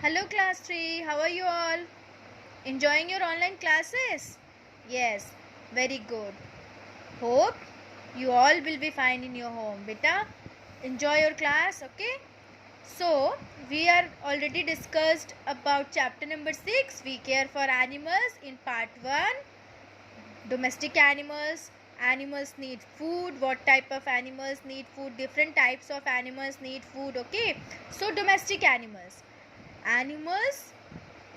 Hello class 3, how are you all? Enjoying your online classes? Yes, very good. Hope you all will be fine in your home. Beta, enjoy your class, okay? So, we are already discussed about chapter number 6, we care for animals in part 1. Domestic animals. Animals need food. What type of animals need food? Different types of animals need food, okay? So, domestic animals. Animals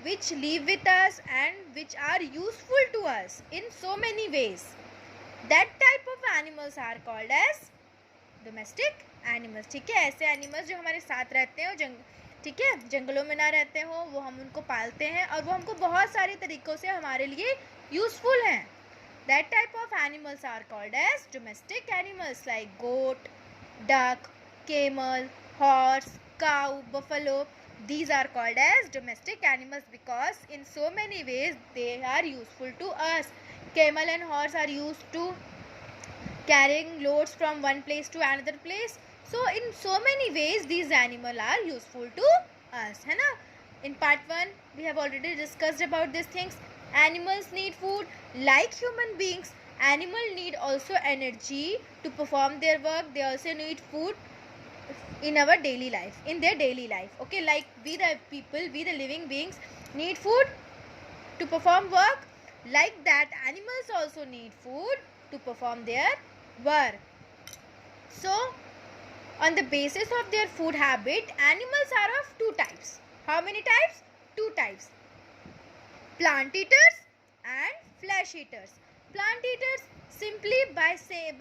which live with us and which are useful to us in so many ways. That type of animals are called as domestic animals. ठीक है, ऐसे animals जो हमारे साथ रहते हैं, ठीक है, जंगलों में ना रहते हो, वो हम उनको पालते हैं और वो हमको बहुत सारे तरीकों से हमारे लिए यूजफुल हैं. That type of animals are called as domestic animals like goat, duck, camel, horse, cow, buffalo. These are called as domestic animals because in so many ways they are useful to us. Camel and horse are used to carrying loads from one place to another place. So in so many ways these animals are useful to us, है ना? In part 1 we have already discussed about these things. Animals need food like human beings. Animals need also energy to perform their work. They also need food in our daily life, in their daily life, okay? Like we the people, we the living beings need food to perform work. Like that, animals also need food to perform their work. So on the basis of their food habit, animals are of two types. How many types? Two types: plant eaters and flesh eaters. Plant eaters, simply by saying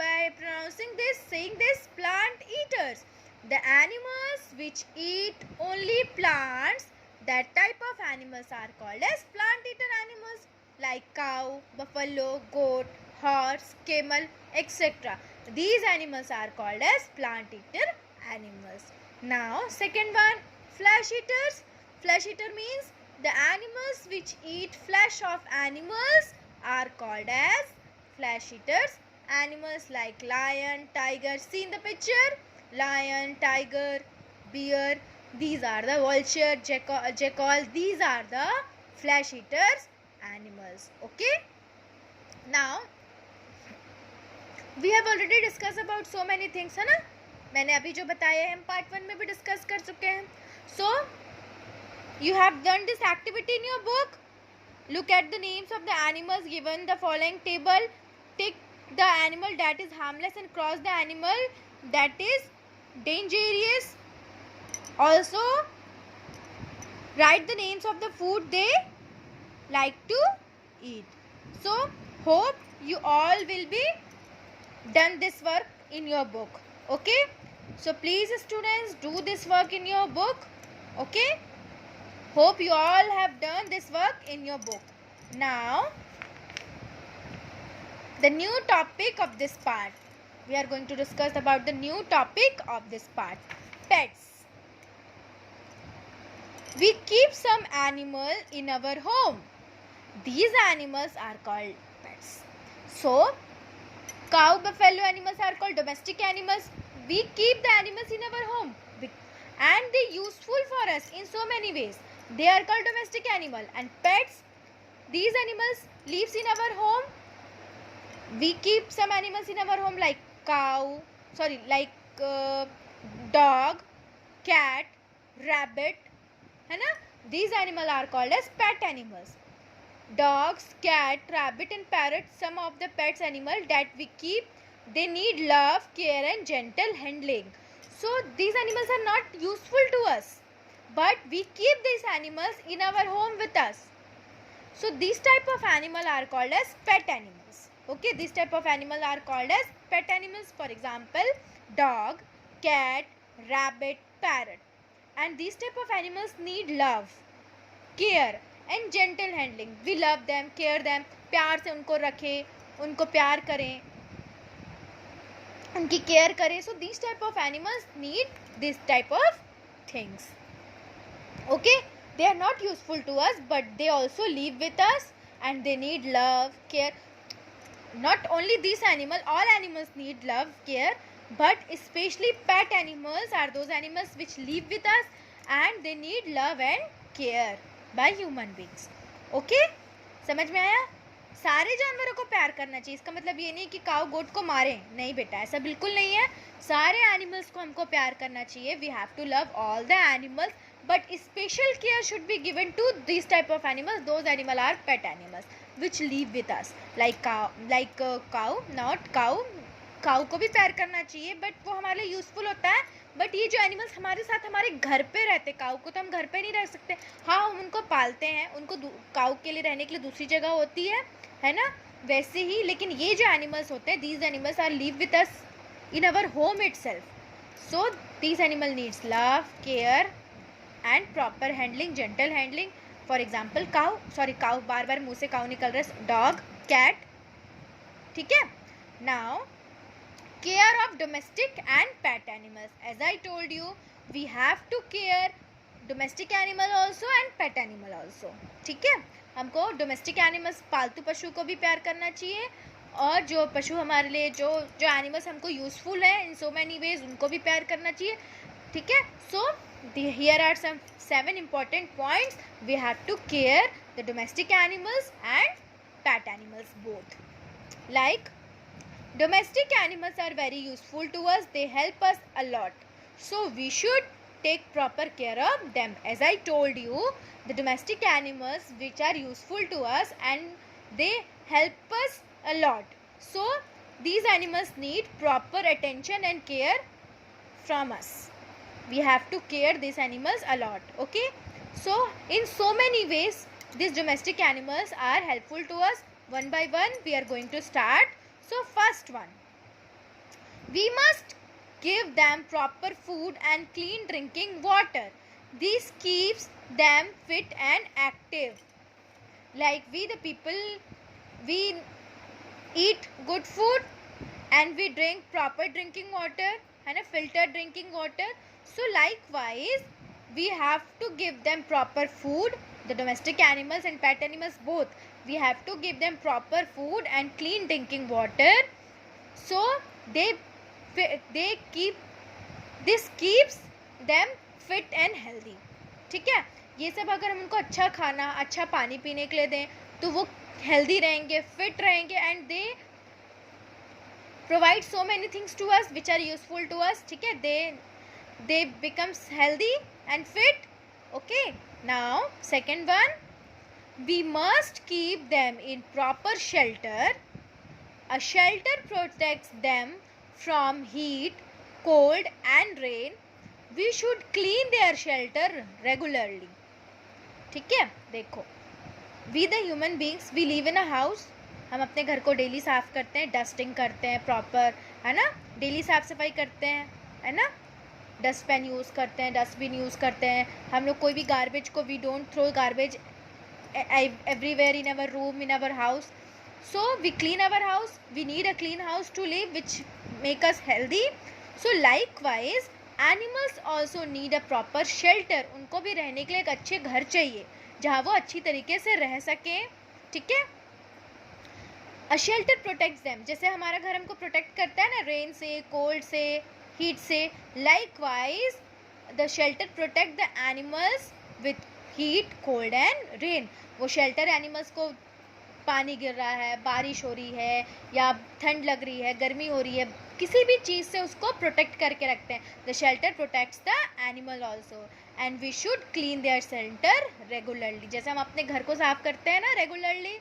this, plant eaters, the animals which eat only plants, that type of animals are called as plant eater animals, like cow, buffalo, goat, horse, camel, etc. These animals are called as plant eater animals. Now second one, flesh eaters. Flesh eater means the animals which eat flesh of animals are called as flesh eaters. Animals like lion, tiger, see in the picture, lion, tiger, bear, these are the vulture, jackal, these are the flesh eaters animals, okay? Now we have already discussed about so many things, है ना? मैंने अभी जो बताया है हम part 1 में भी डिस्कस कर चुके हैं. So you have done this activity in your book. Look at the names of the animals given the following table. Take the animal that is harmless and cross the animal that is dangerous. Also write the names of the food they like to eat. So hope you all will be done this work in your book, okay? So please students, do this work in your book, okay? Hope you all have done this work in your book. Now, the new topic of this part. We are going to discuss about the new topic of this part. Pets. We keep some animal in our home. These animals are called pets. So, cow, buffalo animals are called domestic animals. We keep the animals in our home and they useful for us in so many ways. They are called domestic animal. And pets, these animals lives in our home. We keep some animals in our home like dog, cat, rabbit, है ना? These animals are called as pet animals. Dogs, cat, rabbit and parrot, some of the pets animal that we keep, they need love, care and gentle handling. So these animals are not useful to us, but we keep these animals in our home with us. So these type of animal are called as pet animals, okay? This type of animal are called as pet animals. For example, dog, cat, rabbit, parrot. And these type of animals need love, care and gentle handling. We love them, care them, प्यार से उनको रखें, उनको प्यार करें, उनकी care करें. So these type of animals need this type of things, okay? They are not useful to us, but they also live with us and they need love, care. Not only these animals, all animals need love, care, but especially pet animals are those animals which live with us and they need love and care by human beings. Okay, समझ में आया? सारे जानवरों को प्यार करना चाहिए. इसका मतलब ये नहीं कि काऊ गोट को मारे, नहीं बेटा, ऐसा बिल्कुल नहीं है. सारे एनिमल्स को हमको प्यार करना चाहिए. We have to love all the animals, but special care should be given to these type of animals. Those animals are pet animals which live with us, like cow, not cow. काऊ को भी प्यार करना चाहिए, but वो हमारे लिए useful होता है. बट ये जो एनिमल्स हमारे साथ हमारे घर पे रहते, काऊ को तो हम घर पे नहीं रख सकते. हाँ, हम उनको पालते हैं, उनको काऊ के लिए रहने के लिए दूसरी जगह होती है ना, वैसे ही. लेकिन ये जो एनिमल्स होते हैं, these animals are live with us in our home itself. So these animal needs love, care and proper handling, gentle handling. For example cow, बार बार मुँह से काऊ निकल रहा है. Dog, cat. ठीक है. Now care of domestic and pet animals. As I told you, we have to care domestic animal also and pet animal also. ठीक है, हमको domestic animals, पालतू पशु को भी प्यार करना चाहिए, और जो पशु हमारे लिए जो एनिमल्स हमको यूजफुल है इन सो मैनी वेज, उनको भी प्यार करना चाहिए. ठीक है. सो here are some 7 important points. We have to care the domestic animals and pet animals both. Like, domestic animals are very useful to us. They help us a lot. So we should take proper care of them. As I told you, the domestic animals which are useful to us and they help us a lot. So these animals need proper attention and care from us. We have to care these animals a lot. Okay. So in so many ways, these domestic animals are helpful to us. One by one we are going to start. So first one, we must give them proper food and clean drinking water. This keeps them fit and active. Like we the people, we eat good food and we drink proper drinking water and a filtered drinking water. So likewise, we have to give them proper food. The domestic animals and pet animals both, we have to give them proper food and clean drinking water. So this keeps them fit and healthy. ठीक है. ये सब अगर हम उनको अच्छा खाना, अच्छा पानी पीने के लिए दें, तो वो हेल्दी रहेंगे, फिट रहेंगे, and they provide so many things to us which are useful to us. ठीक है. they becomes healthy and fit. Okay. Now second one, we must keep them in proper shelter. A shelter protects them from heat, cold and rain. We should clean their shelter regularly. ठीक है. देखो, we the human beings, we live in a house. हम अपने घर को daily साफ़ करते हैं, डस्टिंग करते हैं प्रॉपर, है ना, डेली साफ़ सफाई करते हैं, है ना, डस्टबिन यूज़ करते हैं, डस्टबिन यूज़ करते हैं. हम लोग कोई भी गार्बेज को, we don't throw garbage everywhere in our room, in our house. So we clean our house. We need a clean house to live, which make us healthy. So likewise, animals also need a proper shelter. उनको भी रहने के लिए एक अच्छे घर चाहिए जहाँ वो अच्छी तरीके से रह सकें. ठीक है. A shelter protects them. जैसे हमारा घर हमको प्रोटेक्ट करता है ना, रेन से, कोल्ड से, हीट से. Likewise, the shelter protect the animals with heat, cold and rain. वो शेल्टर एनिमल्स को, पानी गिर रहा है, बारिश हो रही है, या ठंड लग रही है, गर्मी हो रही है, किसी भी चीज़ से उसको प्रोटेक्ट करके रखते हैं. The shelter protects the animal also, and we should clean their shelter regularly. जैसे हम अपने घर को साफ़ करते हैं ना रेगुलरली,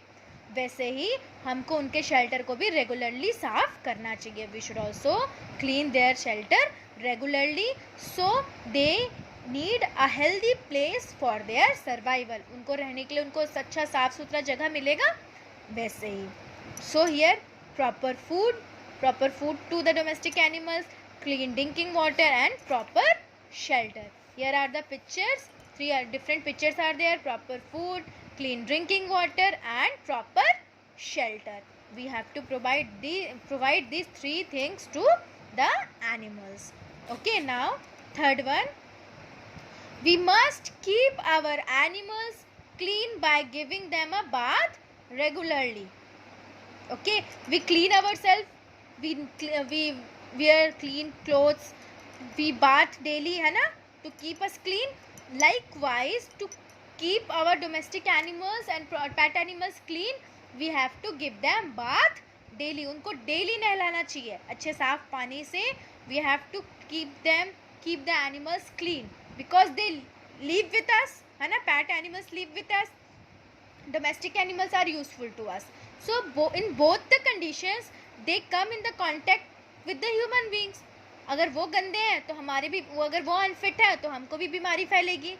वैसे ही हमको उनके शेल्टर को भी रेगुलरली साफ़ करना चाहिए. We should also clean their shelter regularly. So they need a healthy place for their survival. उनको रहने के लिए उनको अच्छा साफ़ सुथरा जगह मिलेगा, वैसे ही. So here proper food to the domestic animals, clean drinking water and proper shelter. Here are the pictures. 3 different pictures are there. Proper food, clean drinking water and proper shelter. We have to provide these 3 things to the animals. Okay. Now third one, we must keep our animals clean by giving them a bath regularly. Okay, we clean ourselves, we wear clean clothes, we bath daily, है ना, to keep us clean. Likewise, to keep our domestic animals and pet animals clean, we have to give them bath daily. उनको daily नहलाना चाहिए अच्छे साफ पानी से. We have to keep the animals clean because they live with us, है ना. Pet animals live with us, domestic animals are useful to us. So in both the conditions they come in the contact with the human beings. अगर वो गंदे हैं तो हमारे भी, अगर वो अनफिट है तो हमको भी बीमारी फैलेगी.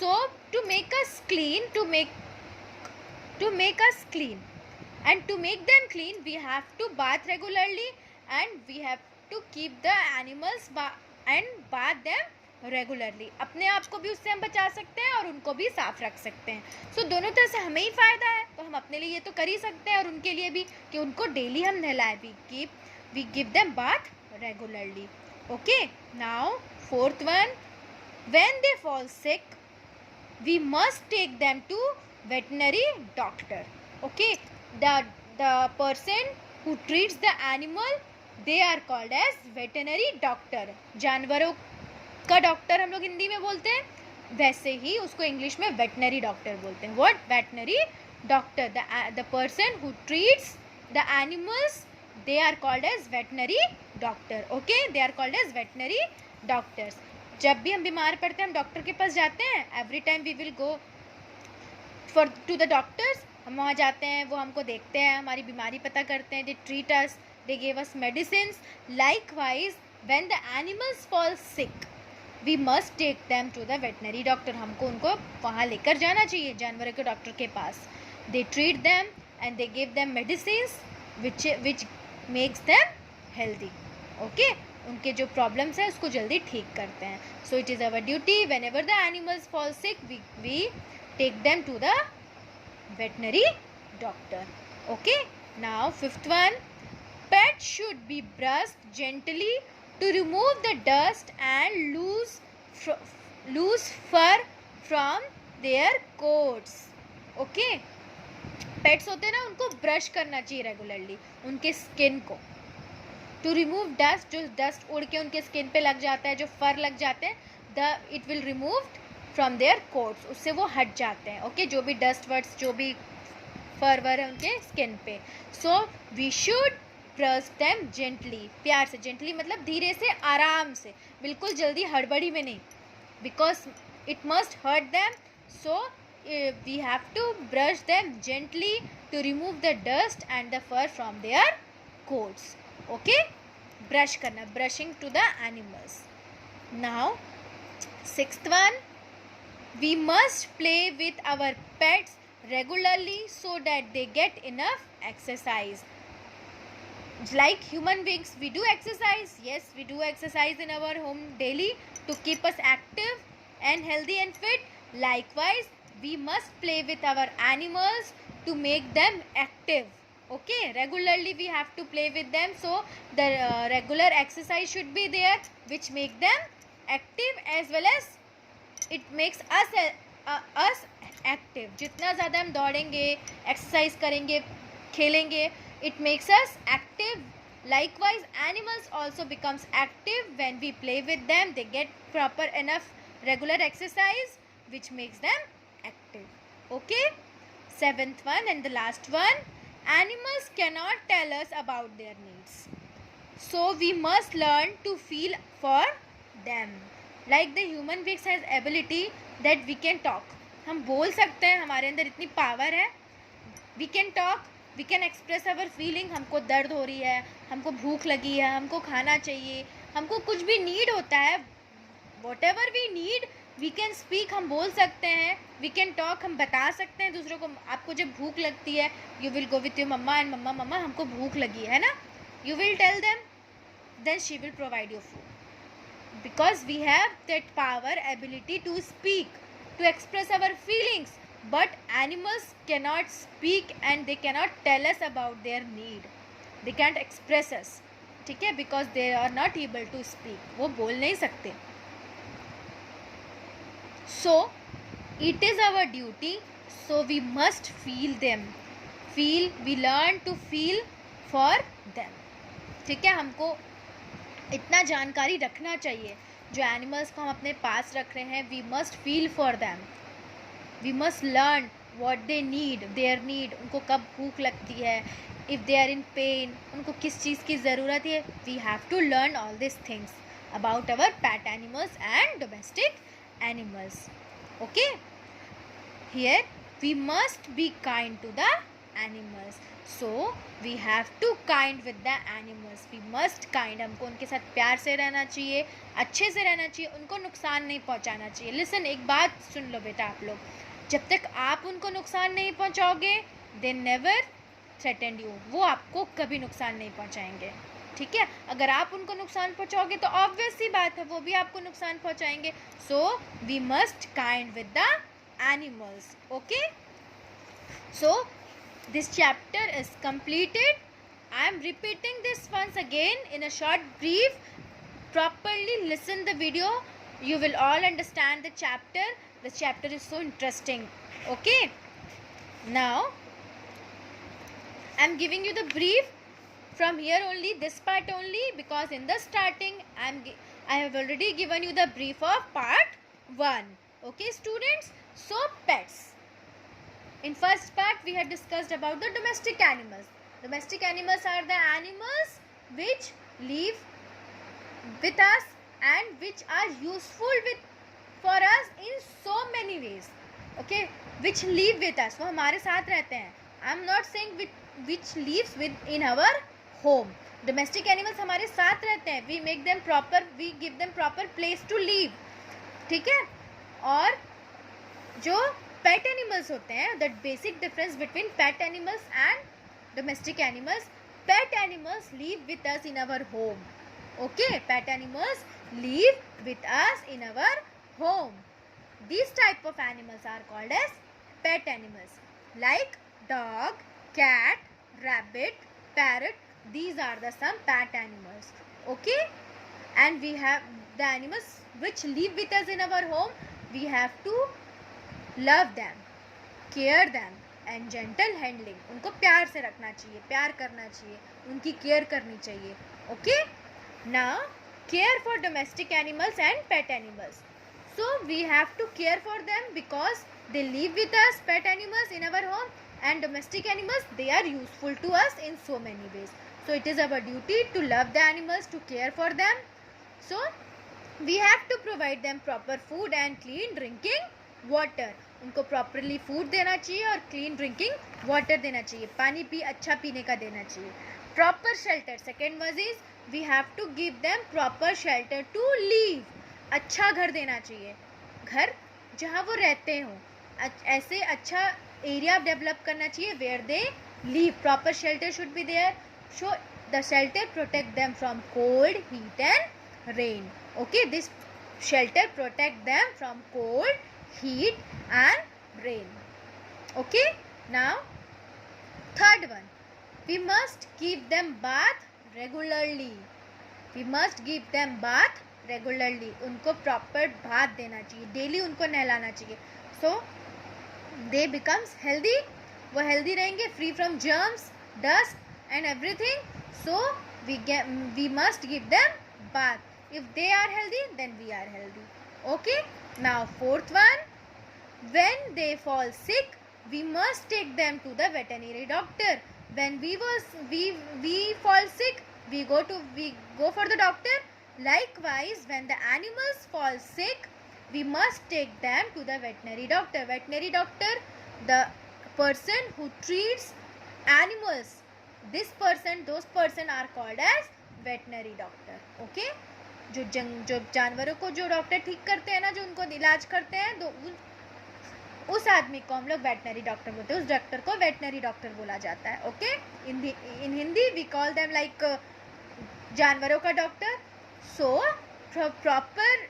So to make us clean and to make them clean, we have to bath regularly and we have to keep the animals and bath them regularly. अपने आप को भी उससे हम बचा सकते हैं और उनको भी साफ रख सकते हैं. So दोनों तरह से हमें ही फ़ायदा है, तो हम अपने लिए ये तो कर ही सकते हैं और उनके लिए भी कि उनको डेली हम नहलाएं भी. We give them bath regularly. Okay, now fourth one, when they fall sick, we must take them to veterinary doctor. Okay, the person who treats the animal, they are called as veterinary doctor. जानवरों का doctor हम लोग हिंदी में बोलते हैं, वैसे ही उसको English में वेटनरी डॉक्टर बोलते हैं. What? Veterinary doctor. The person who treats the animals, they are called as veterinary doctor. Okay, they are called as veterinary doctors. जब भी हम बीमार पड़ते हैं हम डॉक्टर के पास जाते हैं. Every time we will go to the doctors. हम वहाँ जाते हैं, वो हमको देखते हैं, हमारी बीमारी पता करते हैं. They treat us, they give us medicine. Likewise when the animals fall sick, we must take them to the veterinary doctor. हमको उनको वहाँ लेकर जाना चाहिए, जानवरों के डॉक्टर के पास. They treat them and they give them medicine which makes them healthy. Okay, उनके जो प्रॉब्लम्स हैं उसको जल्दी ठीक करते हैं. So it is our duty whenever the animals fall sick, we take them to the veterinary doctor. Okay, now fifth one, pets should be brushed gently to remove the dust and loose fur from their coats. Okay, pets होते हैं ना, उनको brush करना चाहिए regularly उनके skin को, to remove dust. जो dust उड़ के उनके स्किन पे लग जाता है, जो फर लग जाते हैं, it will remove from their coats, उससे वो हट जाते हैं. ओके, जो भी डस्ट वर्ड्स, जो भी फर वर है उनके स्किन पे. So we should brush them gently, प्यार से. जेंटली मतलब धीरे से, आराम से, बिल्कुल जल्दी हड़बड़ी में नहीं, because it must hurt them. So we have to brush them gently to remove the dust and the fur from their coats. Okay, brush करना, brushing to the animals. Now sixth one, we must play with our pets regularly so that they get enough exercise. Like human beings, we do exercise. Yes, we do exercise in our home daily to keep us active and healthy and fit. Likewise, we must play with our animals to make them active. Okay, regularly we have to play with them, so the regular exercise should be there which make them active as well as it makes us active. जितना ज़्यादा हम दौड़ेंगे, exercise करेंगे, खेलेंगे, it makes us active. Likewise, animals also becomes active when we play with them. They get proper enough regular exercise which makes them active. Okay, seventh one and the last one, animals cannot tell us about their needs, so we must learn to feel for them. Like the human beings has ability that we can talk. हम बोल सकते हैं, हमारे अंदर इतनी power है. We can talk, we can express our feeling. हमको दर्द हो रही है, हमको भूख लगी है, हमको खाना चाहिए, हमको कुछ भी नीड होता है, whatever we need, we can speak. हम बोल सकते हैं, we can talk. हम बता सकते हैं दूसरों को. आपको जब भूख लगती है, you will go with your mama and mama हमको भूख लगी है ना, you will tell them, then she will provide you food. Because we have that power, ability to speak, to express our feelings. But animals cannot speak and they cannot tell us about their need. They can't express us. ठीक है, because they are not able to speak. वो बोल नहीं सकते. So it is our duty, so we must feel them. We learn to feel for them. ठीक है, हमको इतना जानकारी रखना चाहिए. जो एनिमल्स को हम अपने पास रख रहे हैं, we must feel for them. We must learn what they need, their need, उनको कब भूख लगती है, if they are in pain, उनको किस चीज़ की ज़रूरत है. We have to learn all these things about our pet animals and domestic animals. Okay? Here we must be kind to the animals. So we have to kind with the animals. We must kind. हमको उनके साथ प्यार से रहना चाहिए, अच्छे से रहना चाहिए, उनको नुकसान नहीं पहुंचाना चाहिए. लिसन, एक बात सुन लो बेटा आप लोग, जब तक आप उनको नुकसान नहीं पहुंचाओगे, they never threaten you. वो आपको कभी नुकसान नहीं पहुंचाएंगे. ठीक है? अगर आप उनको नुकसान पहुंचाओगे तो ऑब्वियस सी बात है वो भी आपको नुकसान पहुंचाएंगे. So we must kind with the animals. Okay, so this chapter is completed. I am repeating this once again in a short brief. Properly listen the video, you will all understand the chapter. The chapter is so interesting. Okay, now I am giving you the brief from here only, this part only, because in the starting I have already given you the brief of part 1. Okay students, so pets. In first part we had discussed about the domestic animals. Domestic animals are the animals which live with us and which are useful for us in so many ways. Okay, which live with us, वो हमारे साथ रहते हैं. I am not saying which lives in our home. Domestic animals हमारे साथ रहते हैं. We give them proper place to live. ठीक है? और जो पेट एनिमल्स होते हैं, that basic difference between pet animals and domestic animals, pet animals live with us in our home. Okay, pet animals live with us in our home. These type of animals are called as pet animals, like dog, cat, rabbit, parrot. These are the some pet animals. Okay, and we have the animals which live with us in our home. We have to love them, care them and gentle handling. उनको प्यार से रखना चाहिए, प्यार करना चाहिए, उनकी care करनी चाहिए. Okay, now care for domestic animals and pet animals. So we have to care for them because they live with us, pet animals in our home, and domestic animals, they are useful to us in so many ways. So it is our duty to love the animals, to care for them. So we have to provide them proper food and clean drinking water. उनको properly food देना चाहिए और clean drinking water देना चाहिए. पानी भी अच्छा पीने का देना चाहिए. Proper shelter. Second was is we have to give them proper shelter to live. अच्छा घर देना चाहिए, घर जहाँ वो रहते हों. ऐसे अच्छा एरिया डेवलप करना चाहिए where they live. Proper shelter should be there. So the shelter protect them from cold, heat and rain. Okay, this shelter protect them from cold, heat and rain. Okay, now third one, we must give them bath regularly. We must give them bath regularly. उनको proper bath देना चाहिए, daily उनको नहलाना चाहिए. So they becomes healthy, वो healthy रहेंगे, free from germs, dust and everything. So we must give them bath. If they are healthy, then we are healthy. Okay, now fourth one, when they fall sick, we must take them to the veterinary doctor. When we fall sick, we go for the doctor. Likewise, when the animals fall sick, we must take them to the veterinary doctor. Veterinary doctor, the person who treats animals, those person are called as veterinary doctor. Okay, जो जानवरों को जो doctor ठीक करते हैं ना, जो उनको इलाज करते हैं, तो उस आदमी को हम लोग वेटनरी डॉक्टर बोलते हैं. उस डॉक्टर को वेटनरी डॉक्टर बोला जाता है. Okay, in Hindi we call them like जानवरों का doctor. So proper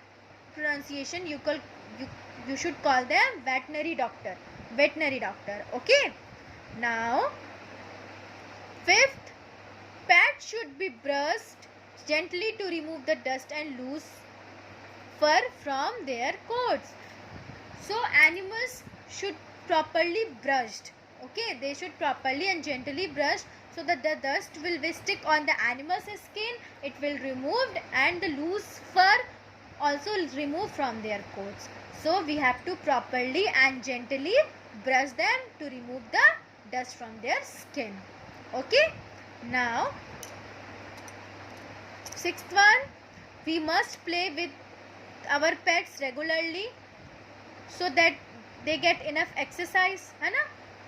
pronunciation you should call them veterinary doctor. Okay, now fifth, pets should be brushed gently to remove the dust and loose fur from their coats. So animals should properly brushed. Okay, they should properly and gently brushed so that the dust will stick on the animal's skin, it will removed, and the loose fur also removed from their coats. So we have to properly and gently brush them to remove the dust from their skin. Okay. Now, sixth one, we must play with our pets regularly so that they get enough exercise, है ना?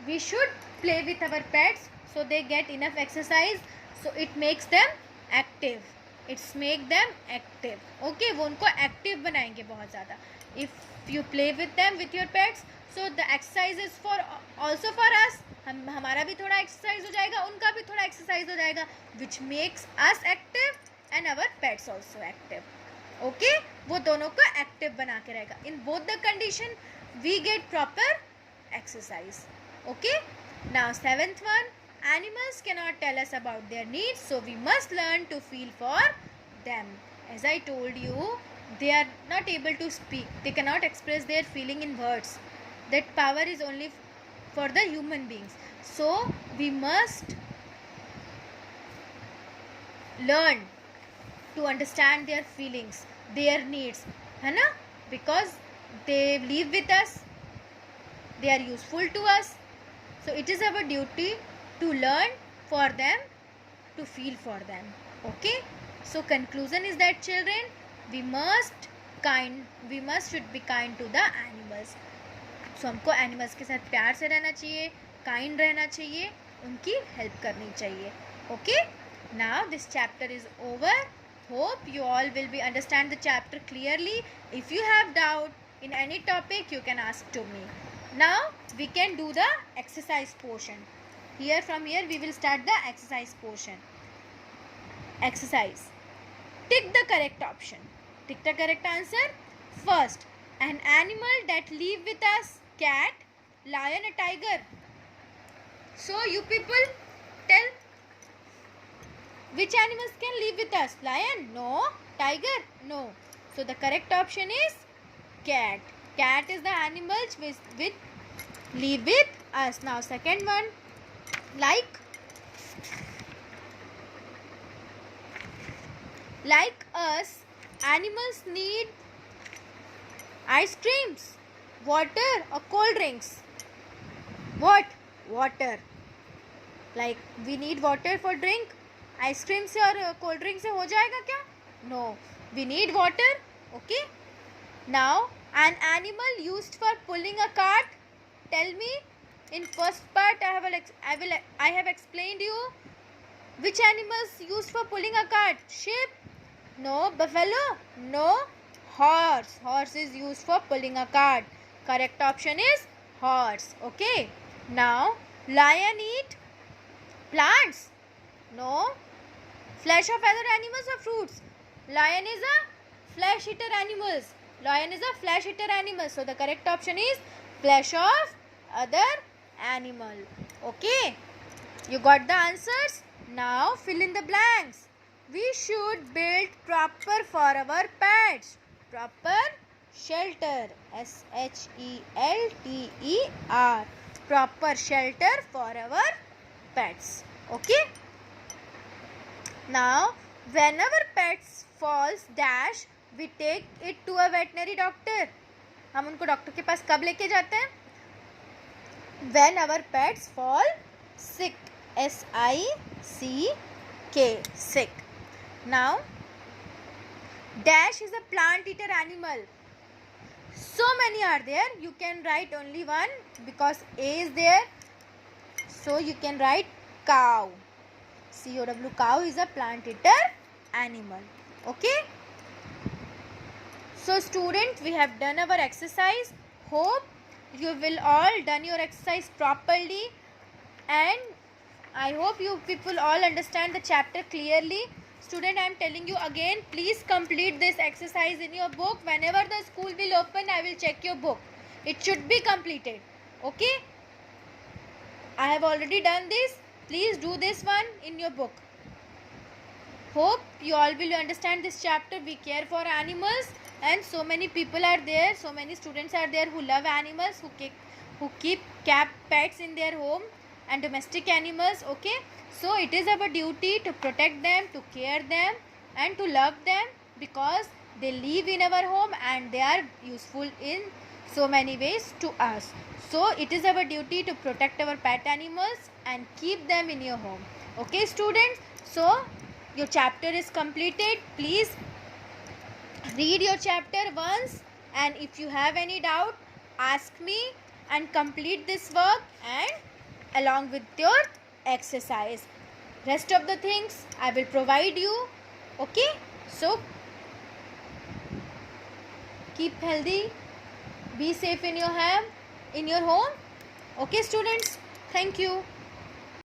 We should play with our pets so they get enough exercise, so it makes them active. It's make them active. Okay, वो उनको active बनाएंगे बहुत ज़्यादा. If you play with them with your pets, so the exercise is for also for us. हमारा भी थोड़ा exercise हो जाएगा, उनका भी थोड़ा exercise हो जाएगा, which makes us active and our pets also active. Okay, वो दोनों को active बना के रहेगा. In both the condition, we get proper exercise. Okay. Now seventh one, animals cannot tell us about their needs, so we must learn to feel for them. As I told you, they are not able to speak. They cannot express their feeling in words. That power is only for the human beings. So we must learn to understand their feelings, their needs, है ना? Because they live with us, they are useful to us. So it is our duty to learn for them, to feel for them. Okay. So conclusion is that children, we should be kind to the animals. So हमको animals के साथ प्यार से रहना चाहिए, kind रहना चाहिए, उनकी help करनी चाहिए. Okay. Now this chapter is over. Hope you all will be understand the chapter clearly. If you have doubt in any topic, you can ask to me. Now we can do the exercise portion. From here we will start the exercise portion. Exercise. Tick the correct option. Tick the correct answer. First, an animal that live with us: cat, lion, a tiger. So you people tell, which animals can live with us? Lion? No. Tiger? No. So the correct option is cat. Cat is the animal which live with us. Now second one, like us, animals need ice creams, water or cold drinks. What? Water. Like we need water for drink. ice cream से और cold drink से हो जाएगा क्या? No. We need water. Okay. Now an animal used for pulling a cart. Tell me. In first part I have explained you which animals used for pulling a cart. Sheep? No. Buffalo? No. Horse. Horse is used for pulling a cart. Correct option is horse. Okay. Now lion eat plants? No. Flesh of other animals or fruits? Lion is a flesh eater animals. Lion is a flesh eater animal. So the correct option is flesh of other animal. Okay. You got the answers? Now fill in the blanks. We should build proper for our pets. Proper shelter. SHELTER. Proper shelter for our pets. Okay. Now when our pets falls dash, we take it to a veterinary doctor. हम उनको doctor के पास कब लेके जाते हैं? When our pets fall sick. SICK. Sick. Now dash is a plant eater animal. So many are there. You can write only one because A is there. So you can write cow. COW. Cow is a plant eater animal. Okay. So students, we have done our exercise. Hope you will all done your exercise properly, and I hope you people all understand the chapter clearly. Student, I am telling you again, please complete this exercise in your book. Whenever the school will open, I will check your book. It should be completed. Okay. I have already done this. Please do this one in your book. Hope you all will understand this chapter. We care for animals, and so many people are there, so many students are there who love animals, who keep pets in their home and domestic animals. Okay. So it is our duty to protect them, to care them and to love them, because they live in our home and they are useful in so many ways to us. So it is our duty to protect our pet animals and keep them in your home. Okay students, so your chapter is completed. Please read your chapter once, and if you have any doubt, ask me and complete this work and along with your exercise. Rest of the things I will provide you. Okay, so keep healthy, be safe in your home. Okay students, thank you.